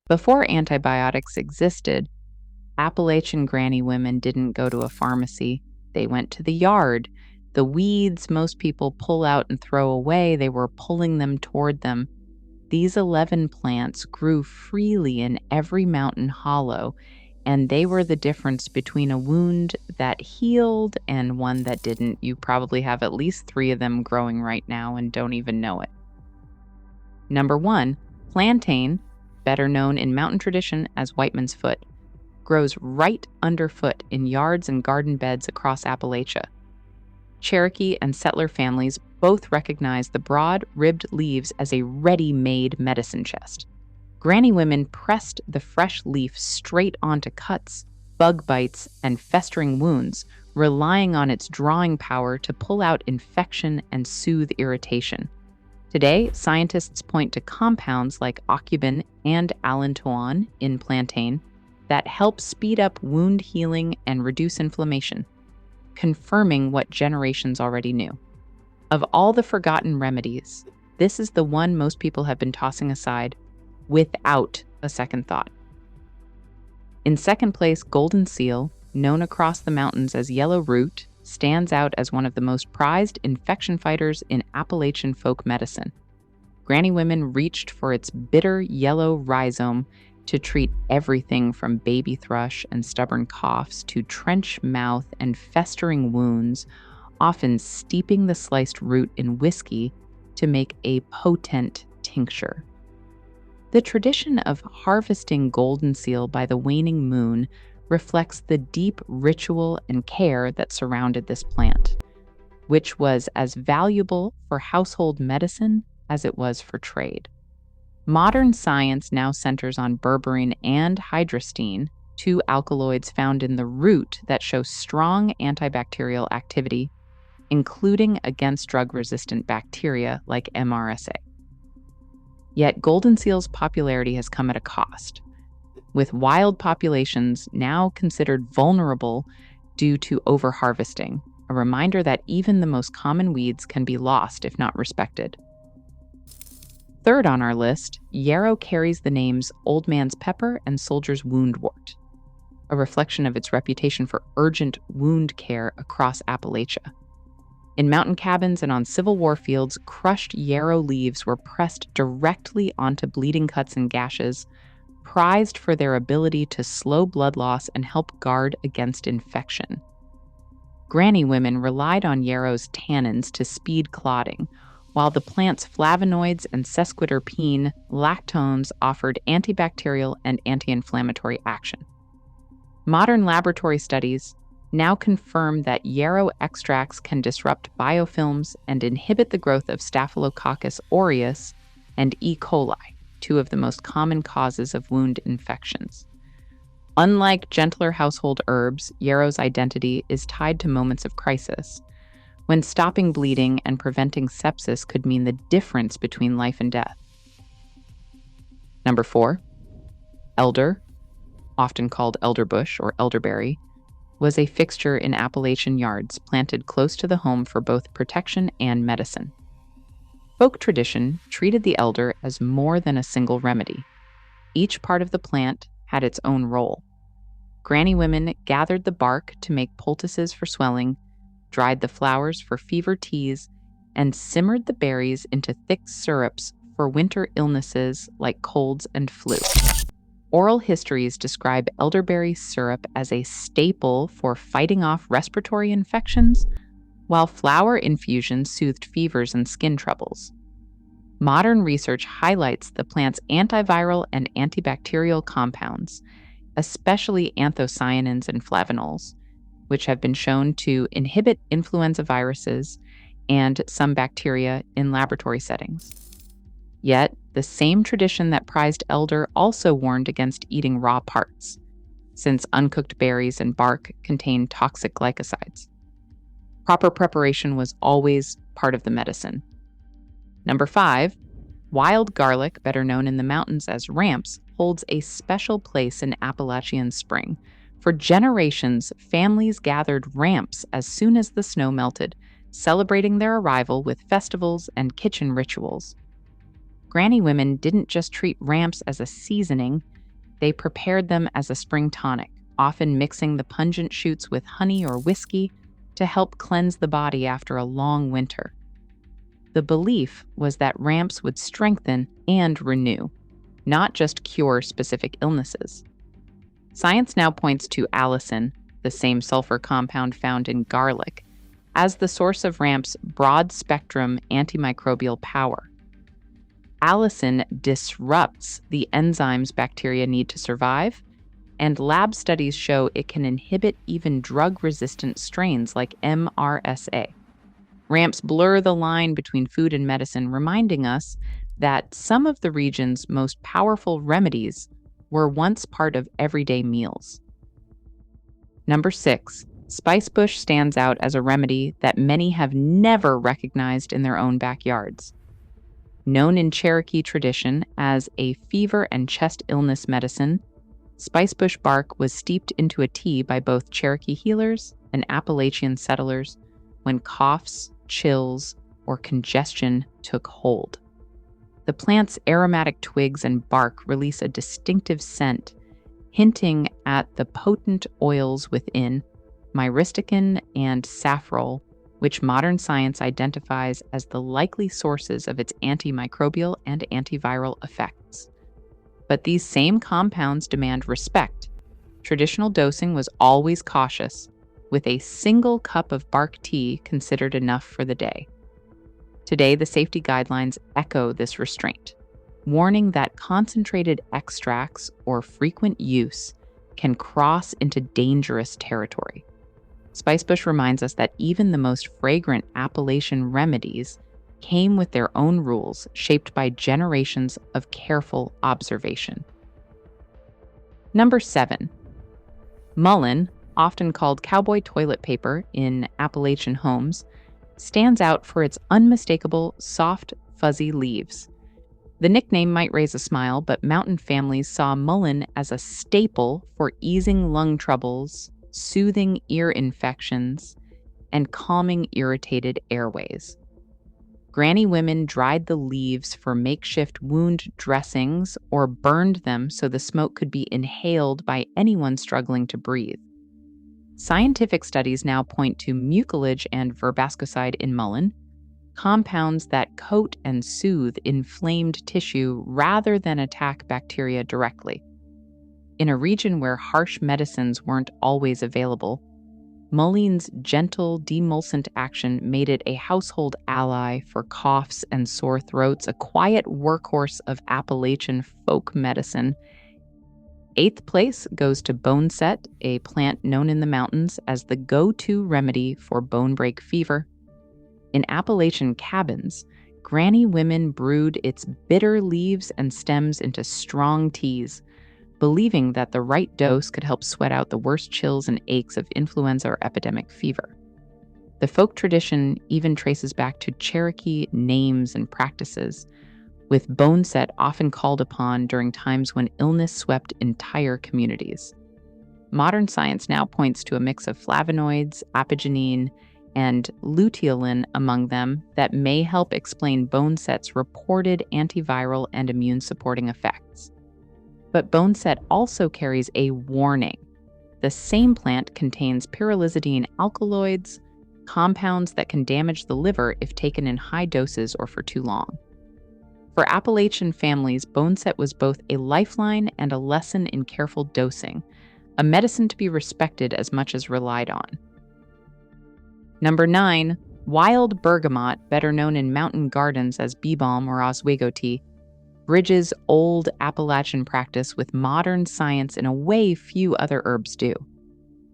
Before antibiotics existed, Appalachian granny women didn't go to a pharmacy. They went to the yard. The weeds most people pull out and throw away, they were pulling them toward them. These 11 plants grew freely in every mountain hollow, and they were the difference between a wound that healed and one that didn't. You probably have at least 3 of them growing right now and don't even know it. Number 1, plantain, better known in mountain tradition as Whiteman's foot, grows right underfoot in yards and garden beds across Appalachia. Cherokee and settler families both recognize the broad, ribbed leaves as a ready-made medicine chest. Granny women pressed the fresh leaf straight onto cuts, bug bites, and festering wounds, relying on its drawing power to pull out infection and soothe irritation. Today, scientists point to compounds like aucubin and allantoin in plantain that help speed up wound healing and reduce inflammation, confirming what generations already knew. Of all the forgotten remedies, this is the one most people have been tossing aside without a second thought. In second place, golden seal, known across the mountains as yellow root, stands out as one of the most prized infection fighters in Appalachian folk medicine. Granny women reached for its bitter yellow rhizome to treat everything from baby thrush and stubborn coughs to trench mouth and festering wounds, often steeping the sliced root in whiskey to make a potent tincture. The tradition of harvesting golden seal by the waning moon reflects the deep ritual and care that surrounded this plant, which was as valuable for household medicine as it was for trade. Modern science now centers on berberine and hydrostein, 2 alkaloids found in the root that show strong antibacterial activity, including against drug-resistant bacteria like MRSA. Yet golden seal's popularity has come at a cost, with wild populations now considered vulnerable due to overharvesting, a reminder that even the most common weeds can be lost if not respected. Third on our list, yarrow carries the names Old Man's Pepper and Soldier's Woundwort, a reflection of its reputation for urgent wound care across Appalachia. In mountain cabins and on Civil War fields, crushed yarrow leaves were pressed directly onto bleeding cuts and gashes, prized for their ability to slow blood loss and help guard against infection. Granny women relied on yarrow's tannins to speed clotting, while the plant's flavonoids and sesquiterpene lactones offered antibacterial and anti-inflammatory action. Modern laboratory studies now confirm that yarrow extracts can disrupt biofilms and inhibit the growth of Staphylococcus aureus and E. coli, 2 of the most common causes of wound infections. Unlike gentler household herbs, yarrow's identity is tied to moments of crisis, when stopping bleeding and preventing sepsis could mean the difference between life and death. Number 4, elder, often called elderbush or elderberry, was a fixture in Appalachian yards planted close to the home for both protection and medicine. Folk tradition treated the elder as more than a single remedy. Each part of the plant had its own role. Granny women gathered the bark to make poultices for swelling, dried the flowers for fever teas, and simmered the berries into thick syrups for winter illnesses like colds and flu. Oral histories describe elderberry syrup as a staple for fighting off respiratory infections, while flower infusions soothed fevers and skin troubles. Modern research highlights the plant's antiviral and antibacterial compounds, especially anthocyanins and flavonols, which have been shown to inhibit influenza viruses and some bacteria in laboratory settings. Yet, the same tradition that prized elder also warned against eating raw parts, since uncooked berries and bark contain toxic glycosides. Proper preparation was always part of the medicine. Number 5, wild garlic, better known in the mountains as ramps, holds a special place in Appalachian spring. For generations, families gathered ramps as soon as the snow melted, celebrating their arrival with festivals and kitchen rituals. Granny women didn't just treat ramps as a seasoning, They prepared them as a spring tonic, often mixing the pungent shoots with honey or whiskey to help cleanse the body after a long winter. The belief was that ramps would strengthen and renew, not just cure specific illnesses. Science now points to allicin, the same sulfur compound found in garlic, as the source of ramp's broad-spectrum antimicrobial power. Allicin disrupts the enzymes bacteria need to survive, and lab studies show it can inhibit even drug-resistant strains like MRSA. Ramps blur the line between food and medicine, reminding us that some of the region's most powerful remedies were once part of everyday meals. Number 6, spicebush stands out as a remedy that many have never recognized in their own backyards. Known in Cherokee tradition as a fever and chest illness medicine, spicebush bark was steeped into a tea by both Cherokee healers and Appalachian settlers when coughs, chills, or congestion took hold. The plant's aromatic twigs and bark release a distinctive scent, hinting at the potent oils within, myristicin and safrole, which modern science identifies as the likely sources of its antimicrobial and antiviral effects. But these same compounds demand respect. Traditional dosing was always cautious, with a single cup of bark tea considered enough for the day. Today, the safety guidelines echo this restraint, warning that concentrated extracts or frequent use can cross into dangerous territory. Spicebush reminds us that even the most fragrant Appalachian remedies came with their own rules, shaped by generations of careful observation. Number 7. Mullein, often called cowboy toilet paper in Appalachian homes, stands out for its unmistakable, soft, fuzzy leaves. The nickname might raise a smile, but mountain families saw mullein as a staple for easing lung troubles, soothing ear infections, and calming irritated airways. Granny women dried the leaves for makeshift wound dressings or burned them so the smoke could be inhaled by anyone struggling to breathe. Scientific studies now point to mucilage and verbascoside in mullein, compounds that coat and soothe inflamed tissue rather than attack bacteria directly. In a region where harsh medicines weren't always available, mullein's gentle demulcent action made it a household ally for coughs and sore throats, a quiet workhorse of Appalachian folk medicine. 8th place goes to boneset, a plant known in the mountains as the go-to remedy for bone break fever. In Appalachian cabins, granny women brewed its bitter leaves and stems into strong teas, believing that the right dose could help sweat out the worst chills and aches of influenza or epidemic fever. The folk tradition even traces back to Cherokee names and practices, with boneset often called upon during times when illness swept entire communities. Modern science now points to a mix of flavonoids, apigenin, and luteolin among them that may help explain boneset's reported antiviral and immune-supporting effects. But boneset also carries a warning. The same plant contains pyrrolizidine alkaloids, compounds that can damage the liver if taken in high doses or for too long. For Appalachian families, boneset was both a lifeline and a lesson in careful dosing, a medicine to be respected as much as relied on. Number 9, wild bergamot, better known in mountain gardens as bee balm or Oswego tea, bridges old Appalachian practice with modern science in a way few other herbs do.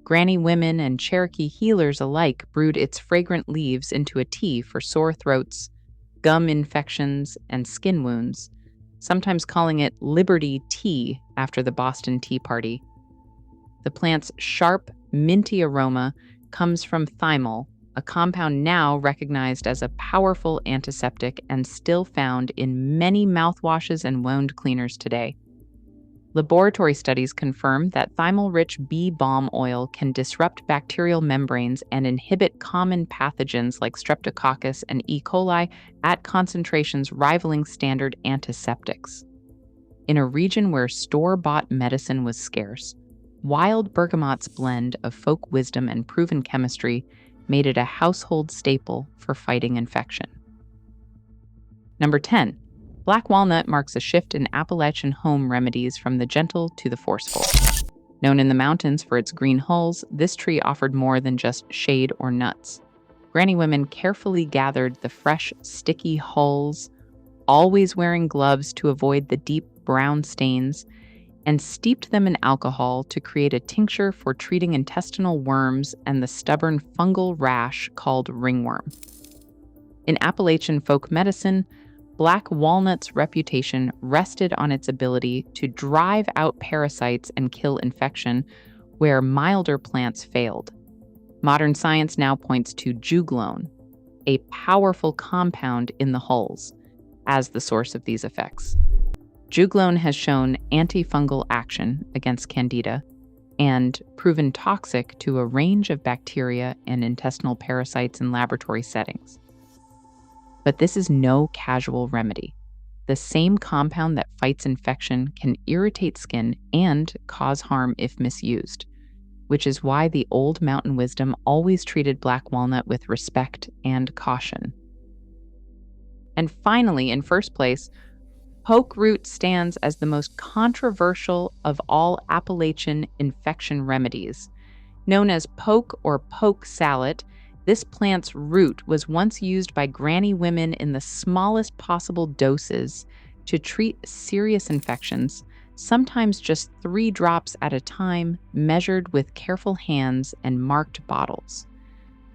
Granny women and Cherokee healers alike brewed its fragrant leaves into a tea for sore throats, gum infections, and skin wounds, sometimes calling it Liberty Tea after the Boston Tea Party. The plant's sharp, minty aroma comes from thymol, a compound now recognized as a powerful antiseptic and still found in many mouthwashes and wound cleaners today. Laboratory studies confirm that thymol-rich bee balm oil can disrupt bacterial membranes and inhibit common pathogens like Streptococcus and E. coli at concentrations rivaling standard antiseptics. In a region where store-bought medicine was scarce, wild bergamot's blend of folk wisdom and proven chemistry made it a household staple for fighting infection. Number 10. Black walnut marks a shift in Appalachian home remedies from the gentle to the forceful. Known in the mountains for its green hulls, this tree offered more than just shade or nuts. Granny women carefully gathered the fresh, sticky hulls, always wearing gloves to avoid the deep brown stains, and steeped them in alcohol to create a tincture for treating intestinal worms and the stubborn fungal rash called ringworm. In Appalachian folk medicine, black walnut's reputation rested on its ability to drive out parasites and kill infection where milder plants failed. Modern science now points to juglone, a powerful compound in the hulls, as the source of these effects. Juglone has shown antifungal action against Candida and proven toxic to a range of bacteria and intestinal parasites in laboratory settings. But this is no casual remedy. The same compound that fights infection can irritate skin and cause harm if misused, which is why the old mountain wisdom always treated black walnut with respect and caution. And finally, in first place, poke root stands as the most controversial of all Appalachian infection remedies. Known as poke or poke salad, this plant's root was once used by granny women in the smallest possible doses to treat serious infections, sometimes just 3 drops at a time, measured with careful hands and marked bottles.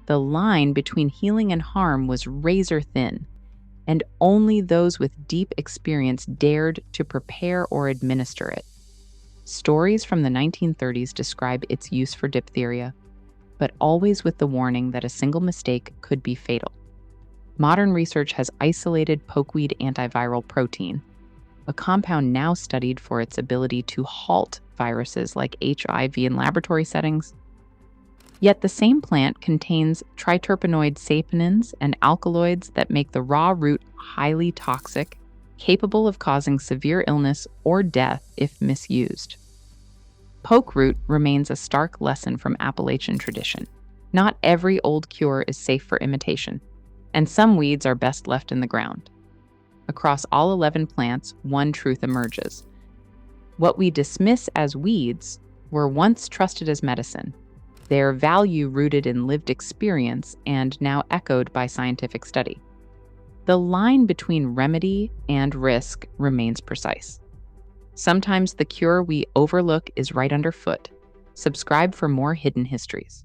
The line between healing and harm was razor thin, and only those with deep experience dared to prepare or administer it. Stories from the 1930s describe its use for diphtheria, but always with the warning that a single mistake could be fatal. Modern research has isolated pokeweed antiviral protein, a compound now studied for its ability to halt viruses like HIV in laboratory settings. Yet the same plant contains triterpenoid saponins and alkaloids that make the raw root highly toxic, capable of causing severe illness or death if misused. Poke root remains a stark lesson from Appalachian tradition. Not every old cure is safe for imitation, and some weeds are best left in the ground. Across all 11 plants, one truth emerges. What we dismiss as weeds were once trusted as medicine, their value rooted in lived experience and now echoed by scientific study. The line between remedy and risk remains precise. Sometimes the cure we overlook is right underfoot. Subscribe for more hidden histories.